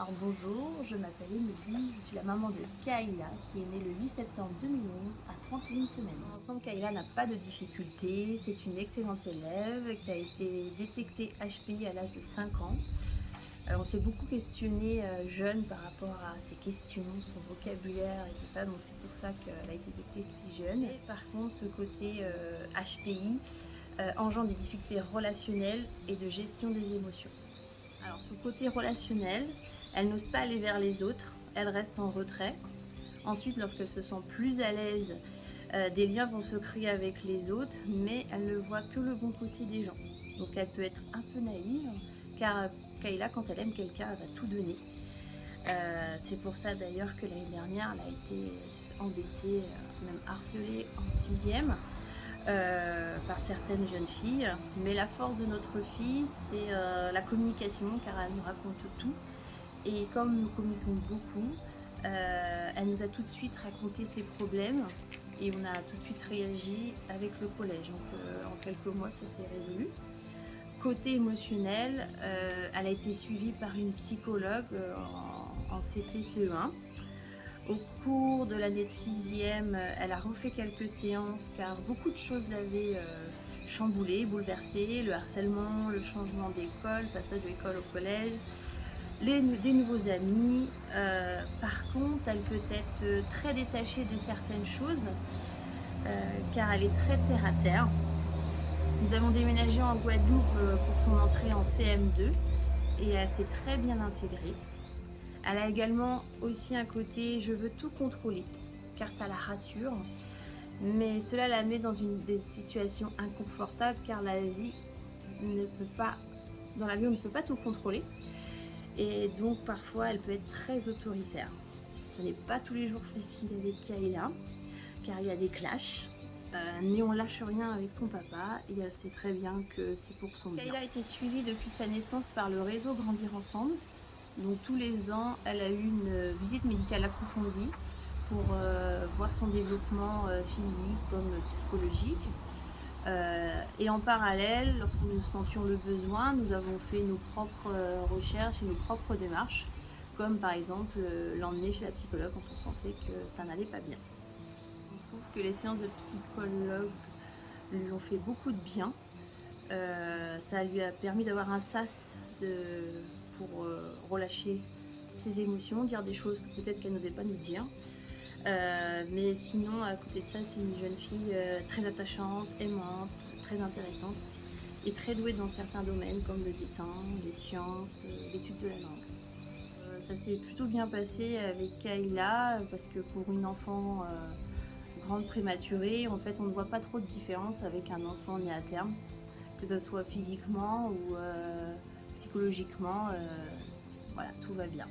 Alors bonjour, je m'appelle Émilie, je suis la maman de Kaïla qui est née le 8 septembre 2011 à 31 semaines. Dans l'ensemble, Kaïla n'a pas de difficultés, c'est une excellente élève qui a été détectée HPI à l'âge de 5 ans. On s'est beaucoup questionné jeune par rapport à ses questions, son vocabulaire et tout ça, donc c'est pour ça qu'elle a été détectée si jeune. Et par contre, ce côté HPI engendre des difficultés relationnelles et de gestion des émotions. Alors sur le côté relationnel, elle n'ose pas aller vers les autres, elle reste en retrait. Ensuite, lorsqu'elle se sent plus à l'aise, des liens vont se créer avec les autres, mais elle ne voit que le bon côté des gens. Donc elle peut être un peu naïve, car Kayla, quand elle aime quelqu'un, elle va tout donner. C'est pour ça d'ailleurs que l'année dernière, elle a été embêtée, même harcelée en 6e. Par certaines jeunes filles. Mais la force de notre fille, c'est la communication, car elle nous raconte tout. Et comme nous communiquons beaucoup, elle nous a tout de suite raconté ses problèmes et on a tout de suite réagi avec le collège. Donc en quelques mois, ça s'est résolu. Côté émotionnel, elle a été suivie par une psychologue en CP CE1. Au cours de l'année de 6e, elle a refait quelques séances car beaucoup de choses l'avaient chamboulée, bouleversée, le harcèlement, le changement d'école, passage de l'école au collège, des nouveaux amis. Par contre, elle peut être très détachée de certaines choses car elle est très terre à terre. Nous avons déménagé en Guadeloupe pour son entrée en CM2 et elle s'est très bien intégrée. Elle a également aussi un côté je veux tout contrôler car ça la rassure, mais cela la met dans des situations inconfortables car dans la vie on ne peut pas tout contrôler et donc parfois elle peut être très autoritaire. Ce n'est pas tous les jours facile avec Kaïla car il y a des clashs, mais on lâche rien avec son papa et elle sait très bien que c'est pour son bien. Kaïla a été suivie depuis sa naissance par le réseau Grandir Ensemble. Donc tous les ans, elle a eu une visite médicale approfondie pour voir son développement physique comme psychologique. Et en parallèle, lorsque nous sentions le besoin, nous avons fait nos propres recherches et nos propres démarches, comme par exemple l'emmener chez la psychologue quand on sentait que ça n'allait pas bien. On trouve que les séances de psychologue lui ont fait beaucoup de bien. Ça lui a permis d'avoir un sas pour relâcher ses émotions, dire des choses que peut-être qu'elle n'osait pas nous dire. Mais sinon, à côté de ça, c'est une jeune fille très attachante, aimante, très intéressante et très douée dans certains domaines comme le dessin, les sciences, l'étude de la langue. Ça s'est plutôt bien passé avec Kaïla parce que pour une enfant grande prématurée, en fait, on ne voit pas trop de différence avec un enfant né à terme, que ce soit physiquement ou psychologiquement, voilà, tout va bien.